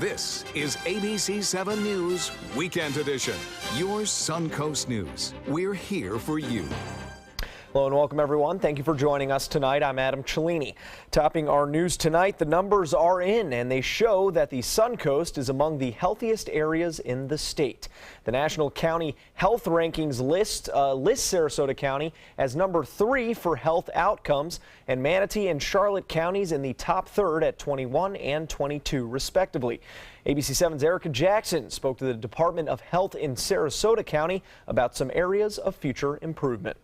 This is ABC7 News Weekend Edition. Your Suncoast News. We're here for you. Hello and welcome everyone. Thank you for joining us tonight. I'm Adam Cellini. Topping our news tonight, the numbers are in and they show that the Suncoast is among the healthiest areas in the state. The National County Health Rankings lists Sarasota County as number 3 for health outcomes, and Manatee and Charlotte counties in the top third at 21 and 22 respectively. ABC7's Erica Jackson spoke to the Department of Health in Sarasota County about some areas of future improvement.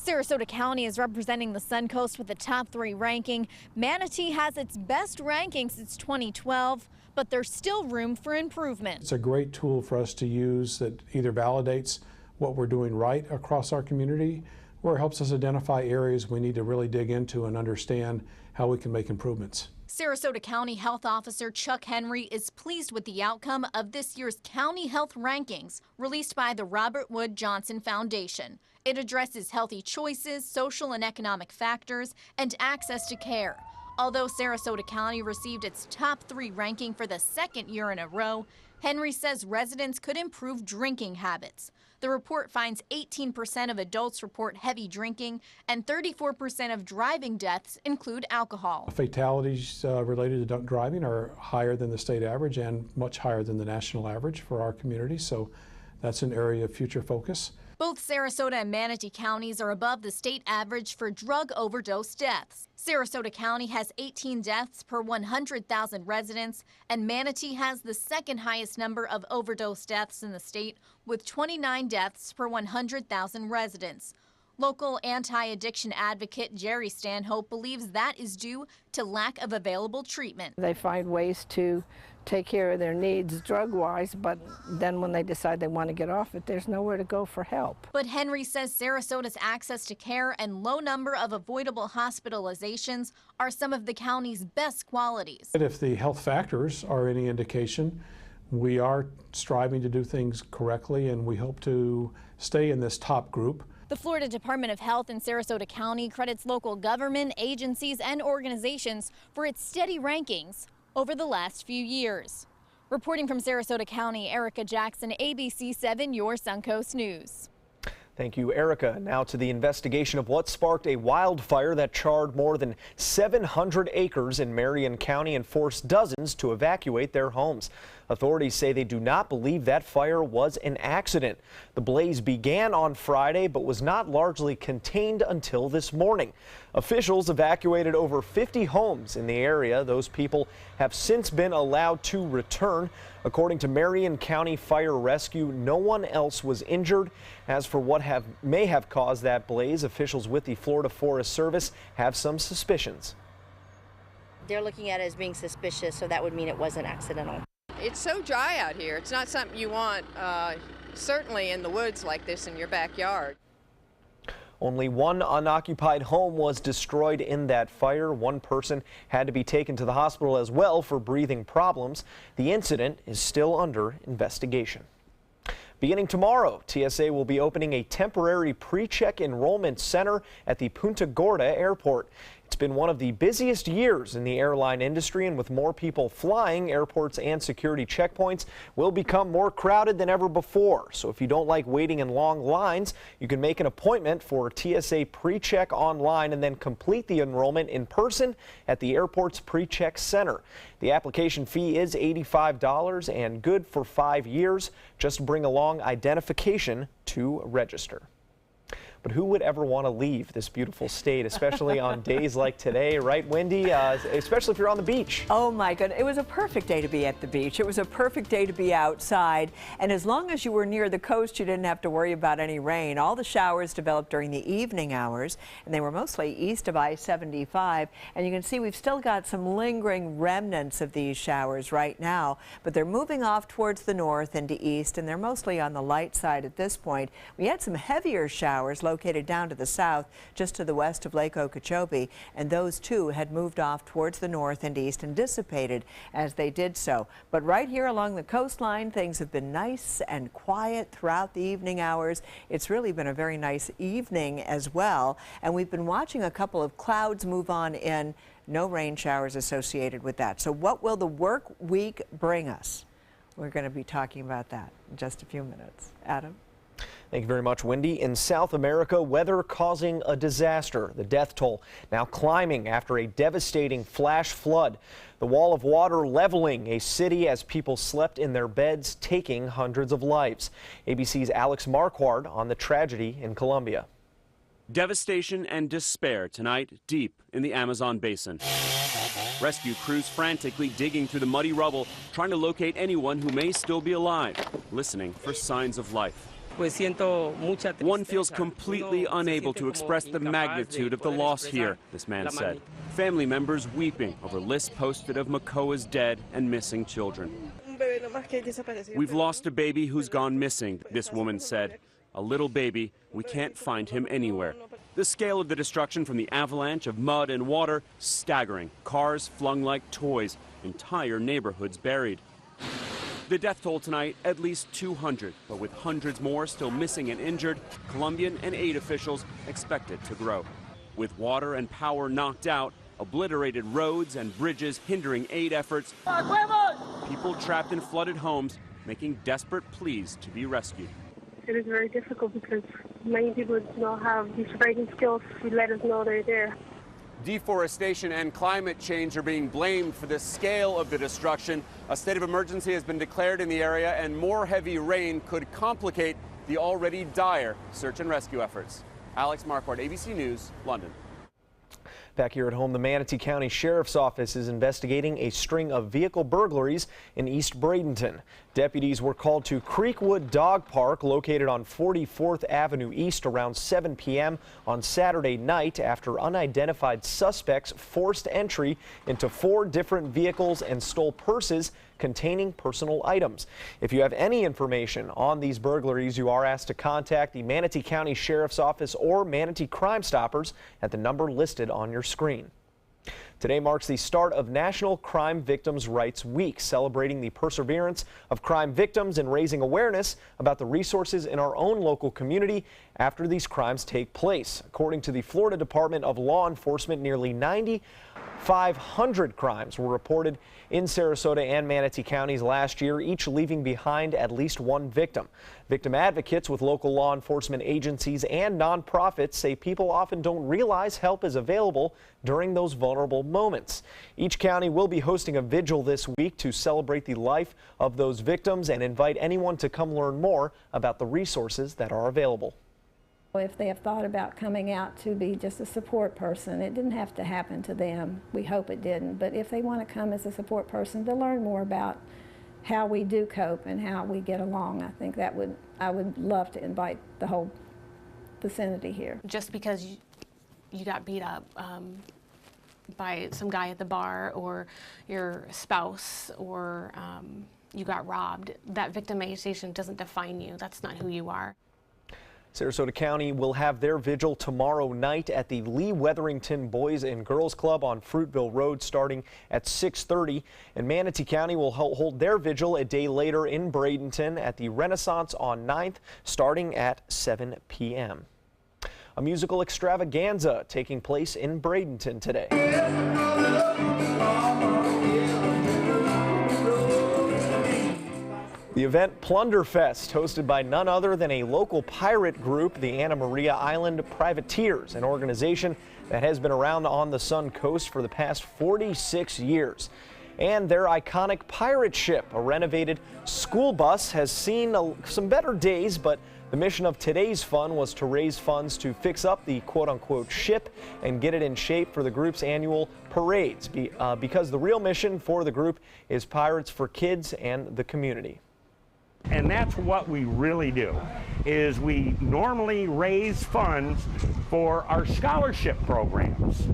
Sarasota County is representing the Suncoast with a top 3 ranking. Manatee has its best ranking since 2012, but there's still room for improvement. It's a great tool for us to use that either validates what we're doing right across our community or helps us identify areas we need to really dig into and understand how we can make improvements. Sarasota County Health Officer Chuck Henry is pleased with the outcome of this year's County Health Rankings released by the Robert Wood Johnson Foundation. It addresses healthy choices, social and economic factors, and access to care. Although Sarasota County received its top 3 ranking for the second year in a row, Henry says residents could improve drinking habits. The report finds 18% of adults report heavy drinking and 34% of driving deaths include alcohol. Fatalities related to drunk driving are higher than the state average and much higher than the national average for our community, so that's an area of future focus. Both Sarasota and Manatee counties are above the state average for drug overdose deaths. Sarasota County has 18 deaths per 100,000 residents, and Manatee has the second highest number of overdose deaths in the state, with 29 deaths per 100,000 residents. Local anti-addiction advocate Jerry Stanhope believes that is due to lack of available treatment. They find ways to take care of their needs drug-wise, but then when they decide they want to get off it, there's nowhere to go for help. But Henry says Sarasota's access to care and low number of avoidable hospitalizations are some of the county's best qualities. If the health factors are any indication, we are striving to do things correctly, and we hope to stay in this top group. The Florida Department of Health in Sarasota County credits local government, agencies, and organizations for its steady rankings over the last few years. Reporting from Sarasota County, Erica Jackson, ABC7, your Suncoast News. Thank you, Erica. Now to the investigation of what sparked a wildfire that charred more than 700 acres in Marion County and forced dozens to evacuate their homes. Authorities say they do not believe that fire was an accident. The blaze began on Friday but was not largely contained until this morning. Officials evacuated over 50 homes in the area. Those people have since been allowed to return. According to Marion County Fire Rescue, no one else was injured. As for what may have caused that blaze, officials with the Florida Forest Service have some suspicions. They're looking at it as being suspicious, so that would mean it wasn't accidental. It's so dry out here. It's not something you want, certainly in the woods like this in your backyard. Only one unoccupied home was destroyed in that fire. One person had to be taken to the hospital as well for breathing problems. The incident is still under investigation. Beginning tomorrow, TSA will be opening a temporary pre-check enrollment center at the Punta Gorda Airport. It's been one of the busiest years in the airline industry, and with more people flying, airports and security checkpoints will become more crowded than ever before. So if you don't like waiting in long lines, you can make an appointment for TSA pre-check online and then complete the enrollment in person at the airport's pre-check center. The application fee is $85 and good for 5 years. Just bring along identification to register. But who would ever want to leave this beautiful state, especially on days like today, right, Wendy? Especially if you're on the beach. Oh my goodness, it was a perfect day to be at the beach. It was a perfect day to be outside. And as long as you were near the coast, you didn't have to worry about any rain. All the showers developed during the evening hours, and they were mostly east of I-75. And you can see we've still got some lingering remnants of these showers right now, but they're moving off towards the north and to east, and they're mostly on the light side at this point. We had some heavier showers located down to the south, just to the west of Lake Okeechobee, and those too had moved off towards the north and east and dissipated as they did so. But right here along the coastline, things have been nice and quiet throughout the evening hours. It's really been a very nice evening as well, and we've been watching a couple of clouds move on in No rain showers associated with that. So what will the work week bring us? We're going to be talking about that in just a few minutes. Adam? Thank you very much, Wendy. In South America, weather causing a disaster. The death toll now climbing after a devastating flash flood. The wall of water leveling a city as people slept in their beds, taking hundreds of lives. ABC's Alex Marquardt on the tragedy in Colombia. Devastation and despair tonight deep in the Amazon basin. Rescue crews frantically digging through the muddy rubble, trying to locate anyone who may still be alive, listening for signs of life. One feels completely unable to express the magnitude of the loss here, this man said. Family members weeping over lists posted of Makoa's dead and missing children. We've lost a baby who's gone missing, this woman said. A little baby, we can't find him anywhere. The scale of the destruction from the avalanche of mud and water, staggering. Cars flung like toys, entire neighborhoods buried. The death toll tonight, at least 200, but with hundreds more still missing and injured, Colombian and aid officials expected to grow. With water and power knocked out, obliterated roads and bridges hindering aid efforts, people trapped in flooded homes making desperate pleas to be rescued. It is very difficult because many people do not have the surviving skills to let us know they're there. Deforestation and climate change are being blamed for the scale of the destruction. A state of emergency has been declared in the area, and more heavy rain could complicate the already dire search and rescue efforts. Alex Marquardt, ABC News, London. Back here at home, the Manatee County Sheriff's Office is investigating a string of vehicle burglaries in East Bradenton. Deputies were called to Creekwood Dog Park, located on 44th Avenue East, around 7 p.m. on Saturday night after unidentified suspects forced entry into 4 different vehicles and stole purses containing personal items. If you have any information on these burglaries, you are asked to contact the Manatee County Sheriff's Office or Manatee Crime Stoppers at the number listed on your screen. Today marks the start of National Crime Victims' Rights Week, celebrating the perseverance of crime victims and raising awareness about the resources in our own local community after these crimes take place. According to the Florida Department of Law Enforcement, nearly 9,500 crimes were reported in Sarasota and Manatee counties last year, each leaving behind at least one victim. Victim advocates with local law enforcement agencies and nonprofits say people often don't realize help is available during those vulnerable moments. Each county will be hosting a vigil this week to celebrate the life of those victims and invite anyone to come learn more about the resources that are available. If they have thought about coming out to be just a support person, it didn't have to happen to them. We hope it didn't. But if they want to come as a support person to learn more about how we do cope and how we get along, I think I would love to invite the whole vicinity here. Just because you got beat up by some guy at the bar, or your spouse, or you got robbed, that victimization doesn't define you. That's not who you are. Sarasota County will have their vigil tomorrow night at the Lee Wetherington Boys and Girls Club on Fruitville Road starting at 6:30. And Manatee County will hold their vigil a day later in Bradenton at the Renaissance on 9th starting at 7 p.m. A musical extravaganza taking place in Bradenton today. The event Plunderfest, hosted by none other than a local pirate group, the Anna Maria Island Privateers, an organization that has been around on the Sun Coast for the past 46 years. And their iconic pirate ship, a renovated school bus, has seen some better days, but the mission of today's fun was to raise funds to fix up the quote-unquote ship and get it in shape for the group's annual parades, because the real mission for the group is Pirates for Kids and the community. And that's what we really do, is we normally raise funds for our scholarship programs.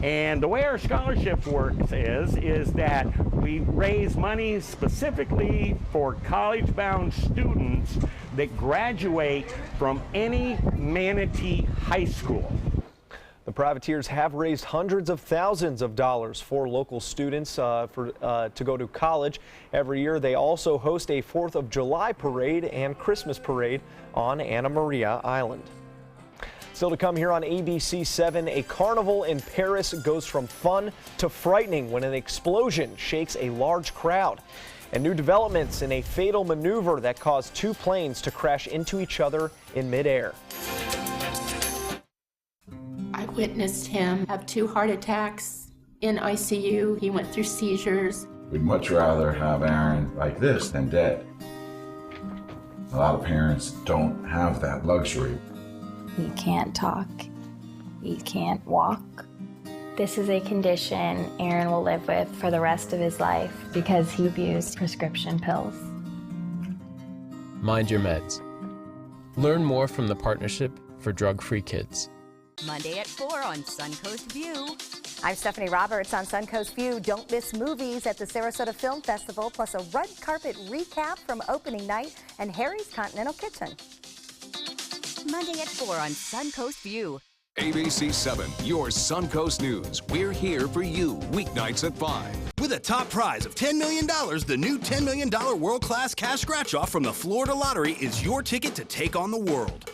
And the way our scholarship works is that we raise money specifically for college-bound students that graduate from any Manatee high school. The Privateers have raised hundreds of thousands of dollars for local students to go to college. Every year they also host a 4th of July parade and Christmas parade on Anna Maria Island. Still to come here on ABC7, a carnival in Paris goes from fun to frightening when an explosion shakes a large crowd. And new developments in a fatal maneuver that caused two planes to crash into each other in midair. I witnessed him have 2 heart attacks in ICU. He went through seizures. We'd much rather have Aaron like this than dead. A lot of parents don't have that luxury. He can't talk. He can't walk. This is a condition Aaron will live with for the rest of his life because he abused prescription pills. Mind your meds. Learn more from the Partnership for Drug-Free Kids. Monday at 4 on Suncoast View. I'm Stephanie Roberts on Suncoast View. Don't miss movies at the Sarasota Film Festival, plus a red carpet recap from opening night and Harry's Continental Kitchen. Monday at 4 on Suncoast View. ABC7, your Suncoast News. We're here for you weeknights at 5. With a top prize of $10 million, the new $10 million world-class cash scratch-off from the Florida Lottery is your ticket to take on the world.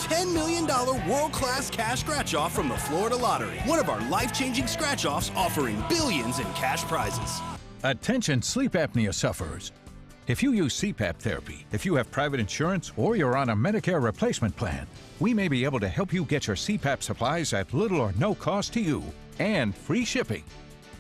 $10 million world-class cash scratch-off from the Florida Lottery. One of our life-changing scratch-offs offering billions in cash prizes. Attention sleep apnea sufferers. If you use CPAP therapy, if you have private insurance, or you're on a Medicare replacement plan, we may be able to help you get your CPAP supplies at little or no cost to you and free shipping.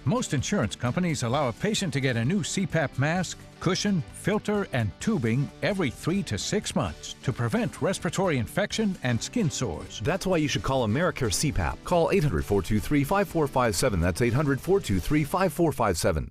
Most insurance companies allow a patient to get a new CPAP mask, cushion, filter, and tubing every 3 to 6 months to prevent respiratory infection and skin sores. That's why you should call AmeriCare CPAP. Call 800-423-5457. That's 800-423-5457.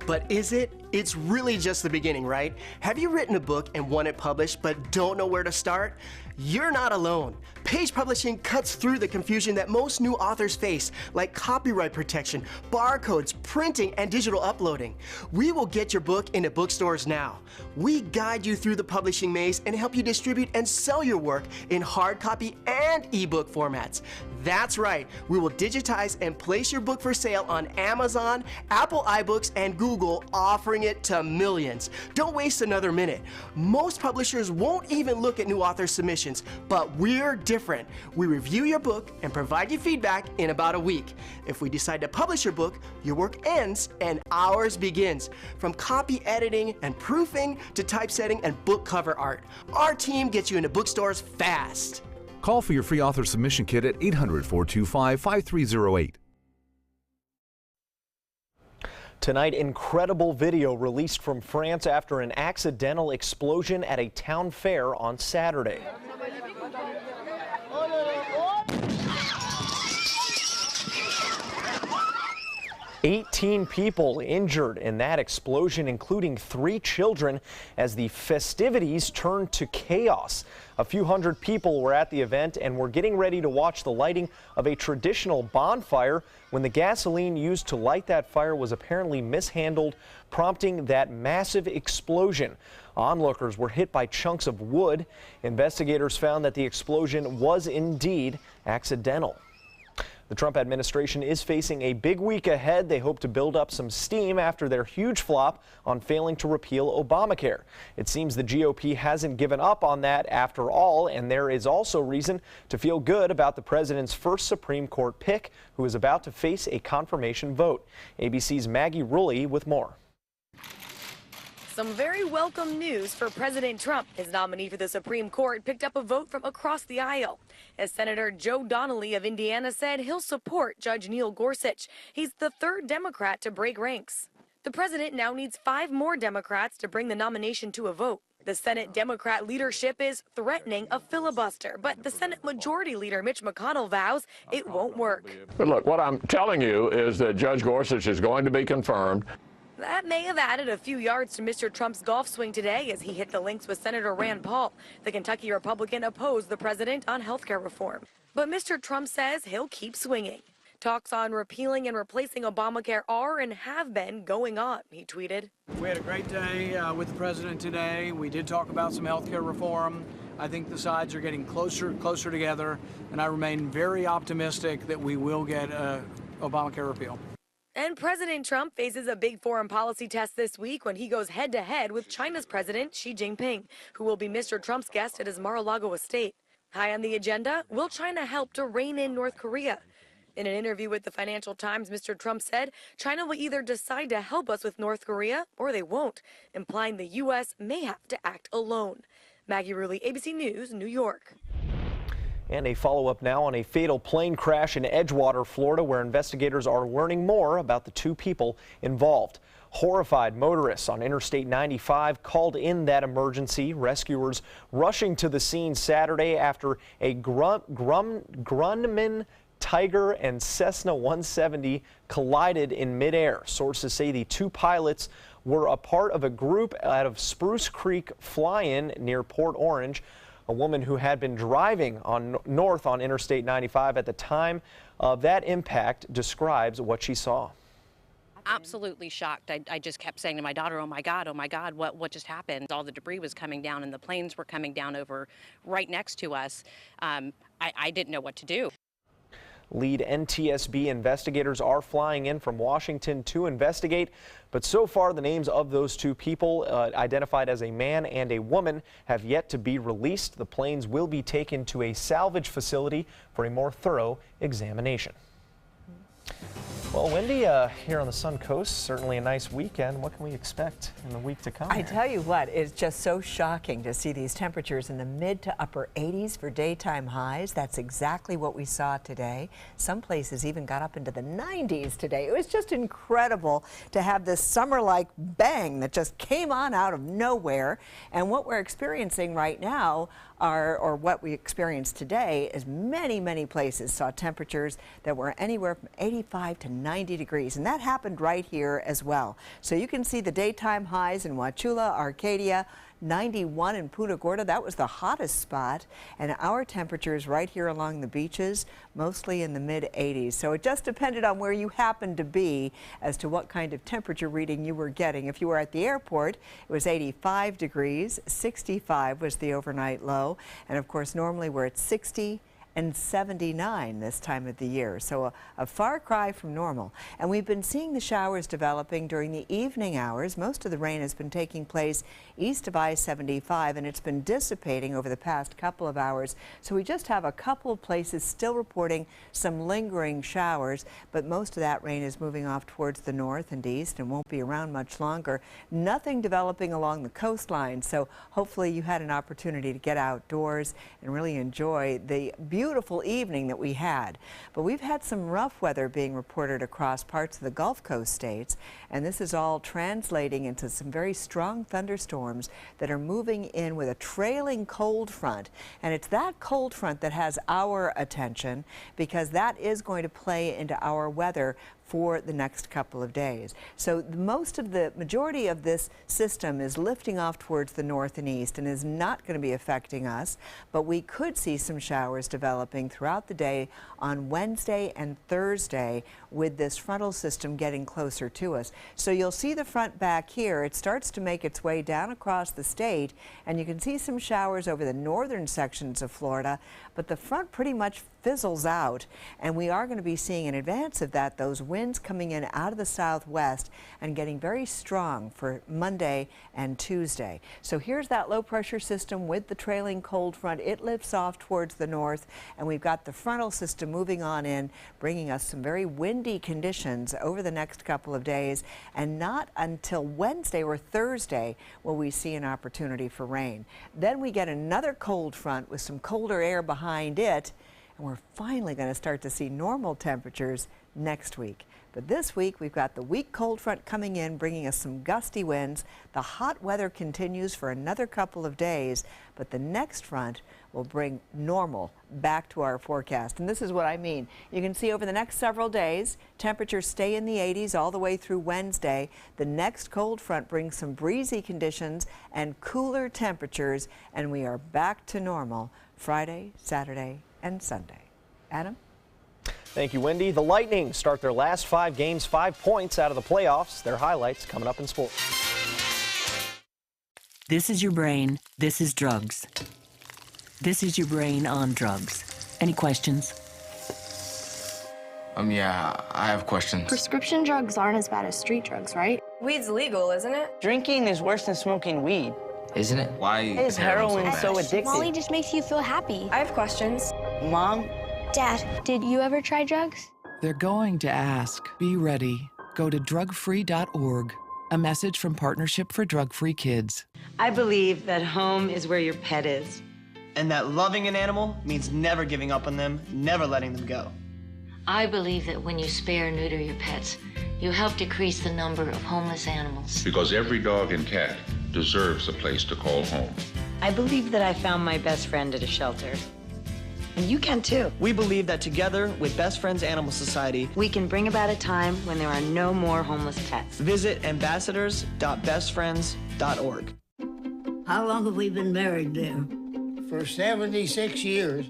But is it? It's really just the beginning, right? Have you written a book and want it published but don't know where to start? You're not alone. Page Publishing cuts through the confusion that most new authors face, like copyright protection, barcodes, printing, and digital uploading. We will get your book into bookstores now. We guide you through the publishing maze and help you distribute and sell your work in hard copy and ebook formats. That's right, we will digitize and place your book for sale on Amazon, Apple iBooks, and Google, offering it to millions. Don't waste another minute. Most publishers won't even look at new author submissions, but we're different. We review your book and provide you feedback in about a week. If we decide to publish your book, your work ends and ours begins. From copy editing and proofing to typesetting and book cover art, our team gets you into bookstores fast. Call for your free author submission kit at 800-425-5308. Tonight, incredible video released from France after an accidental explosion at a town fair on Saturday. 18 people injured in that explosion, including 3 children, as the festivities turned to chaos. A few hundred people were at the event and were getting ready to watch the lighting of a traditional bonfire when the gasoline used to light that fire was apparently mishandled, prompting that massive explosion. Onlookers were hit by chunks of wood. Investigators found that the explosion was indeed accidental. The Trump administration is facing a big week ahead. They hope to build up some steam after their huge flop on failing to repeal Obamacare. It seems the GOP hasn't given up on that after all, and there is also reason to feel good about the president's first Supreme Court pick, who is about to face a confirmation vote. ABC's Maggie Rulli with more. Some very welcome news for President Trump. His nominee for the Supreme Court picked up a vote from across the aisle, as Senator Joe Donnelly of Indiana said he'll support Judge Neil Gorsuch. He's the 3rd Democrat to break ranks. The president now needs 5 more Democrats to bring the nomination to a vote. The Senate Democrat leadership is threatening a filibuster, but the Senate Majority Leader Mitch McConnell vows it won't work. But look, what I'm telling you is that Judge Gorsuch is going to be confirmed. That may have added a few yards to Mr. Trump's golf swing today as he hit the links with Senator Rand Paul. The Kentucky Republican opposed the president on health care reform. But Mr. Trump says he'll keep swinging. Talks on repealing and replacing Obamacare are and have been going on, he tweeted. We had a great day with the president today. We did talk about some health care reform. I think the sides are getting closer together, and I remain very optimistic that we will get Obamacare repeal. And President Trump faces a big foreign policy test this week when he goes head-to-head with China's President Xi Jinping, who will be Mr. Trump's guest at his Mar-a-Lago estate. High on the agenda, will China help to rein in North Korea? In an interview with the Financial Times, Mr. Trump said China will either decide to help us with North Korea or they won't, implying the U.S. may have to act alone. Maggie Rulli, ABC News, New York. And a follow-up now on a fatal plane crash in Edgewater, Florida, where investigators are learning more about the two people involved. Horrified motorists on Interstate 95 called in that emergency. Rescuers rushing to the scene Saturday after a Grumman Tiger and Cessna 170 collided in midair. Sources say the two pilots were a part of a group out of Spruce Creek Fly-In near Port Orange. A woman who had been driving north on Interstate 95 at the time of that impact describes what she saw. Absolutely shocked. I just kept saying to my daughter, oh my God, what just happened? All the debris was coming down and the planes were coming down over right next to us. I didn't know what to do. Lead NTSB investigators are flying in from Washington to investigate, but so far the names of those two people, identified as a man and a woman, have yet to be released. The planes will be taken to a salvage facility for a more thorough examination. Well, Wendy, here on the Sun Coast, certainly a nice weekend. What can we expect in the week to come? I tell you what, it's just so shocking to see these temperatures in the mid to upper 80s for daytime highs. That's exactly what we saw today. Some places even got up into the 90s today. It was just incredible to have this summer-like bang that just came on out of nowhere. And what we're experiencing right now or what we experienced today is many places saw temperatures that were anywhere from 85 to 90 degrees, and that happened right here as well. So you can see the daytime highs in Wauchula, Arcadia, 91 in Punta Gorda. That was the hottest spot, and our temperatures right here along the beaches, mostly in the mid 80s. So it just depended on where you happened to be as to what kind of temperature reading you were getting. If you were at the airport, it was 85 degrees, 65 was the overnight low, and of course normally we're at 60 and 79 this time of the year. So a far cry from normal. And we've been seeing the showers developing during the evening hours. Most of the rain has been taking place east of I-75, and it's been dissipating over the past couple of hours. So we just have a couple of places still reporting some lingering showers, but most of that rain is moving off towards the north and east and won't be around much longer. Nothing developing along the coastline, so hopefully you had an opportunity to get outdoors and really enjoy the beautiful evening that we had. But we've had some rough weather being reported across parts of the Gulf Coast states, and this is all translating into some very strong thunderstorms that are moving in with a trailing cold front. And it's that cold front that has our attention, because that is going to play into our weather for the next couple of days. So the majority of this system is lifting off towards the north and east and is not going to be affecting us, but we could see some showers developing throughout the day on Wednesday and Thursday with this frontal system getting closer to us. So you'll see the front back here. It starts to make its way down across the state, and you can see some showers over the northern sections of Florida, but the front pretty much fizzles out, and we are going to be seeing in advance of that those winds coming in out of the southwest and getting very strong for Monday and Tuesday. So here's that low pressure system with the trailing cold front. It lifts off towards the north, and we've got the frontal system moving on in, bringing us some very windy conditions over the next couple of days, and not until Wednesday or Thursday will we see an opportunity for rain. Then we get another cold front with some colder air behind it, and we're finally going to start to see normal temperatures next week. But this week we've got the weak cold front coming in, bringing us some gusty winds. The hot weather continues for another couple of days, but the next front will bring normal back to our forecast. And this is what I mean. You can see over the next several days, temperatures stay in the 80s all the way through Wednesday. The next cold front brings some breezy conditions and cooler temperatures, and we are back to normal Friday, Saturday, and Sunday. Adam? Thank you, Wendy. The Lightning start their last 5 games 5 points out of the playoffs. Their highlights coming up in sports. This is your brain. This is drugs. This is your brain on drugs. Any questions? Yeah, I have questions. Prescription drugs aren't as bad as street drugs, right? Weed's legal, isn't it? Drinking is worse than smoking weed. Isn't it? Why is heroin so addictive? Molly just makes you feel happy. I have questions. Mom? Dad, did you ever try drugs? They're going to ask. Be ready. Go to drugfree.org. A message from Partnership for Drug-Free Kids. I believe that home is where your pet is. And that loving an animal means never giving up on them, never letting them go. I believe that when you spay or neuter your pets, you help decrease the number of homeless animals. Because every dog and cat deserves a place to call home. I believe that I found my best friend at a shelter. And you can too. We believe that together with Best Friends Animal Society, we can bring about a time when there are no more homeless pets. Visit ambassadors.bestfriends.org. How long have we been married, dear? For 76 years.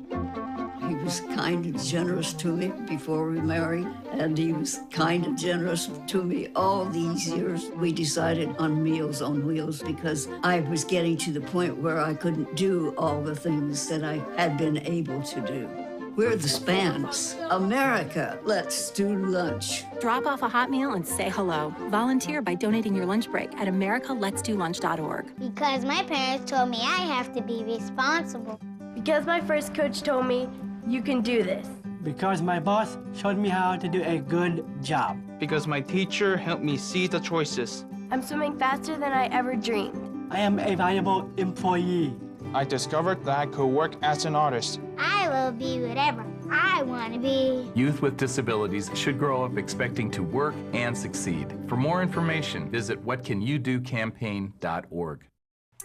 He was kind and generous to me before we married, and he was kind and generous to me all these years. We decided on Meals on Wheels because I was getting to the point where I couldn't do all the things that I had been able to do. We're the Spans. America, let's do lunch. Drop off a hot meal and say hello. Volunteer by donating your lunch break at americaletsdolunch.org. Because my parents told me I have to be responsible. Because my first coach told me, you can do this. Because my boss showed me how to do a good job. Because my teacher helped me see the choices. I'm swimming faster than I ever dreamed. I am a valuable employee. I discovered that I could work as an artist. I will be whatever I want to be. Youth with disabilities should grow up expecting to work and succeed. For more information, visit whatcanyoudocampaign.org.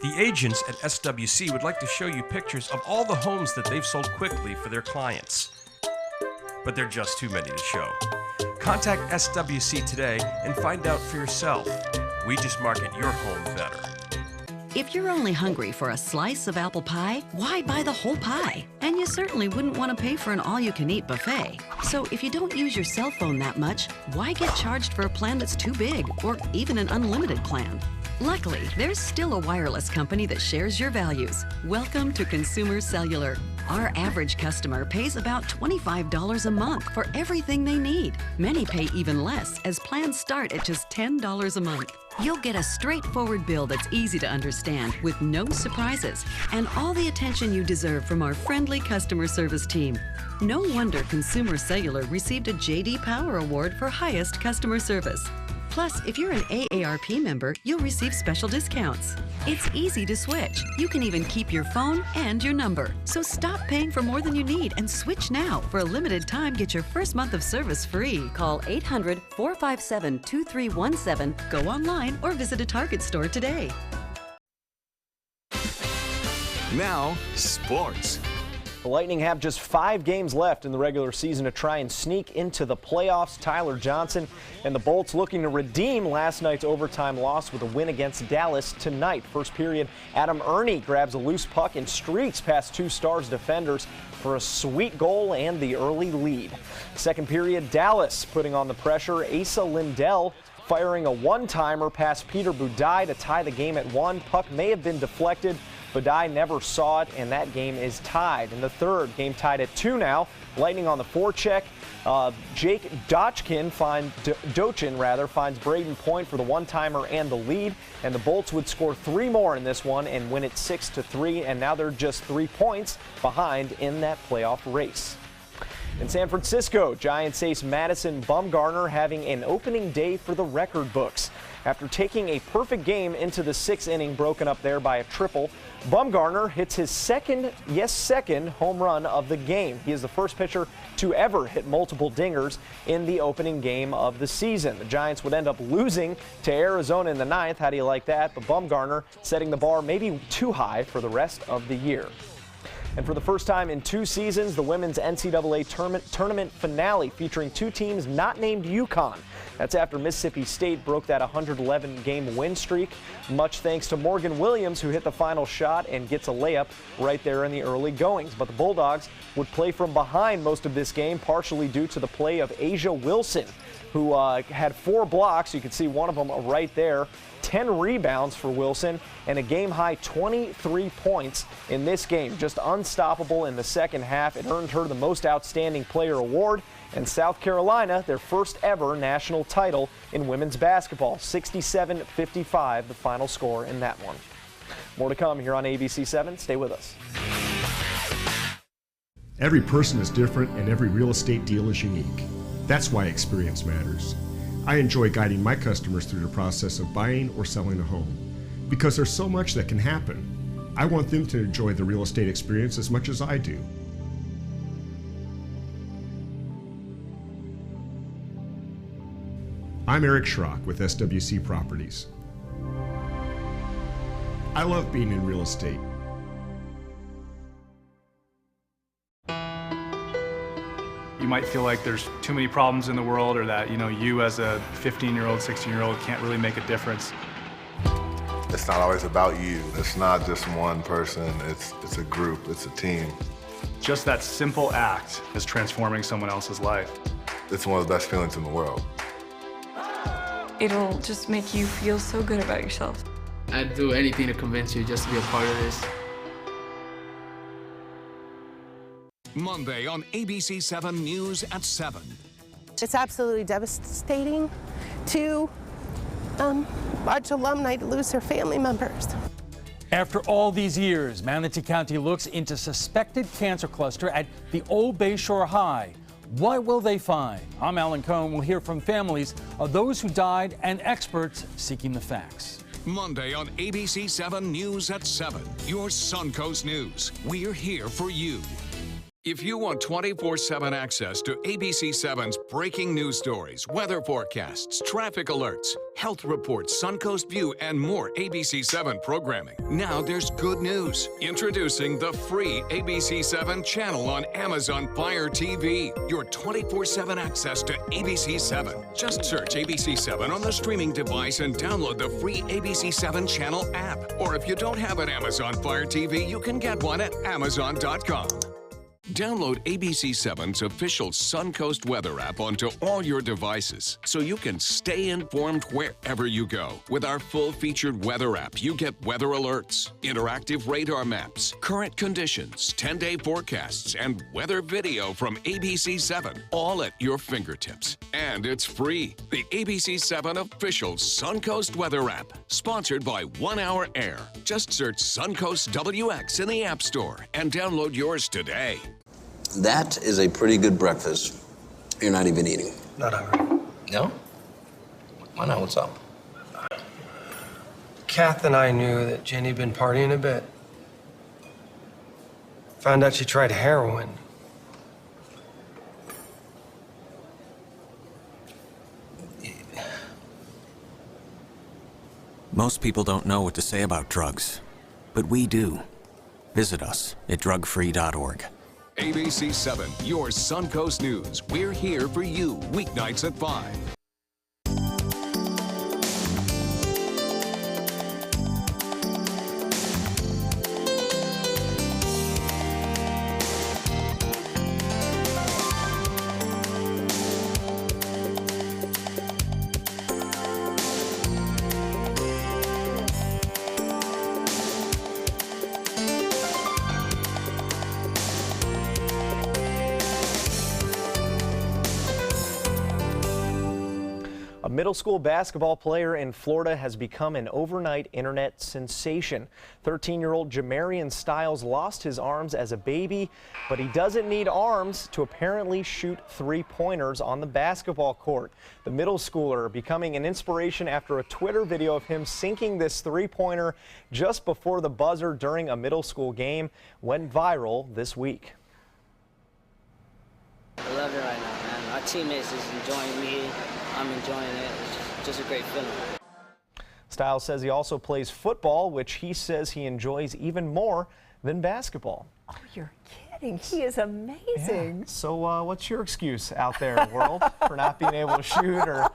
The agents at SWC would like to show you pictures of all the homes that they've sold quickly for their clients. But they're just too many to show. Contact SWC today and find out for yourself. We just market your home better. If you're only hungry for a slice of apple pie, why buy the whole pie? And you certainly wouldn't want to pay for an all-you-can-eat buffet. So if you don't use your cell phone that much, why get charged for a plan that's too big or even an unlimited plan? Luckily, there's still a wireless company that shares your values. Welcome to Consumer Cellular. Our average customer pays about $25 a month for everything they need. Many pay even less, as plans start at just $10 a month. You'll get a straightforward bill that's easy to understand with no surprises and all the attention you deserve from our friendly customer service team. No wonder Consumer Cellular received a J.D. Power Award for highest customer service. Plus, if you're an AARP member, you'll receive special discounts. It's easy to switch. You can even keep your phone and your number. So stop paying for more than you need and switch now. For a limited time, get your first month of service free. Call 800-457-2317, go online, or visit a Target store today. Now, sports. The Lightning have just 5 games left in the regular season to try and sneak into the playoffs. Tyler Johnson and the Bolts looking to redeem last night's overtime loss with a win against Dallas tonight. First period, Adam Ernie grabs a loose puck and streaks past 2 Stars defenders for a sweet goal and the early lead. Second period, Dallas putting on the pressure. Asa Lindell firing a one-timer past Peter Budaj to tie the game at 1. Puck may have been deflected. Budaj never saw it, and that game is tied. In the third, game tied at 2 now. Lightning on the forecheck. Jake Dochin finds Braden Point for the one-timer and the lead. And the Bolts would score 3 more in this one and win it 6-3. And now they're just 3 points behind in that playoff race. In San Francisco, Giants ace Madison Bumgarner having an opening day for the record books. After taking a perfect game into the 6th inning, broken up there by a triple, Bumgarner hits his second home run of the game. He is the first pitcher to ever hit multiple dingers in the opening game of the season. The Giants would end up losing to Arizona in the 9th. How do you like that? But Bumgarner setting the bar maybe too high for the rest of the year. And for the first time in 2 seasons, the women's NCAA tournament finale featuring 2 teams not named UConn. That's after Mississippi State broke that 111-game win streak, much thanks to Morgan Williams, who hit the final shot and gets a layup right there in the early goings. But the Bulldogs would play from behind most of this game, partially due to the play of Asia Wilson, who had 4 blocks. You can see one of them right there. 10 rebounds for Wilson and a game-high 23 points in this game. Just unstoppable in the second half. It earned her the Most Outstanding Player award, and South Carolina their first ever national title in women's basketball. 67-55 the final score in that one. More to come here on ABC7. Stay with us. Every person is different and every real estate deal is unique. That's why experience matters. I enjoy guiding my customers through the process of buying or selling a home because there's so much that can happen. I want them to enjoy the real estate experience as much as I do. I'm Eric Schrock with SWC Properties. I love being in real estate. You might feel like there's too many problems in the world, or that, you as a 15-year-old, 16-year-old can't really make a difference. It's not always about you. It's not just one person. It's a group, it's a team. Just that simple act is transforming someone else's life. It's one of the best feelings in the world. It'll just make you feel so good about yourself. I'd do anything to convince you just to be a part of this. Monday on ABC7 News at 7. It's absolutely devastating to watch alumni lose their family members. After all these years, Manatee County looks into suspected cancer cluster at the Old Bayshore High. What will they find? I'm Alan Cohn. We'll hear from families of those who died and experts seeking the facts. Monday on ABC7 News at 7. Your Suncoast News. We're here for you. If you want 24/7 access to ABC7's breaking news stories, weather forecasts, traffic alerts, health reports, Suncoast View, and more ABC7 programming, now there's good news. Introducing the free ABC7 channel on Amazon Fire TV. Your 24/7 access to ABC7. Just search ABC7 on the streaming device and download the free ABC7 channel app. Or if you don't have an Amazon Fire TV, you can get one at Amazon.com. Download ABC7's official Suncoast weather app onto all your devices so you can stay informed wherever you go. With our full-featured weather app, you get weather alerts, interactive radar maps, current conditions, 10-day forecasts, and weather video from ABC7, all at your fingertips. And it's free. The ABC7 official Suncoast weather app, sponsored by 1 Hour Air. Just search Suncoast WX in the App Store and download yours today. That is a pretty good breakfast. You're not even eating. Not hungry. No? Why not? What's up? Kath and I knew that Jenny'd been partying a bit. Found out she tried heroin. Most people don't know what to say about drugs, but we do. Visit us at drugfree.org. ABC7, your Suncoast News. We're here for you weeknights at 5. A middle school basketball player in Florida has become an overnight internet sensation. 13-year-old Jamarian Stiles lost his arms as a baby, but he doesn't need arms to apparently shoot three-pointers on the basketball court. The middle schooler becoming an inspiration after a Twitter video of him sinking this three-pointer just before the buzzer during a middle school game went viral this week. I love it right now, man. My teammates is enjoying me. I'm enjoying it. It's just a great feeling. Stiles says he also plays football, which he says he enjoys even more than basketball. Oh, you're kidding. He is amazing. Yeah. So what's your excuse out there, world, for not being able to shoot or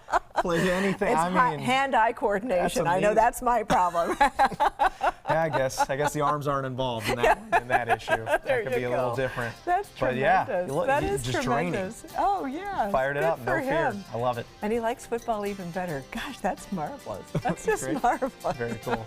exactly. Anything. It's I mean, hand-eye coordination. I know that's my problem. Yeah, I guess the arms aren't involved in that issue. That could be a little different. That's but tremendous. Yeah, that is just tremendous. draining. Oh yeah. Fired it up, no fear. Him. I love it. And he likes football even better. Gosh, that's marvelous. That's just marvelous. Very cool.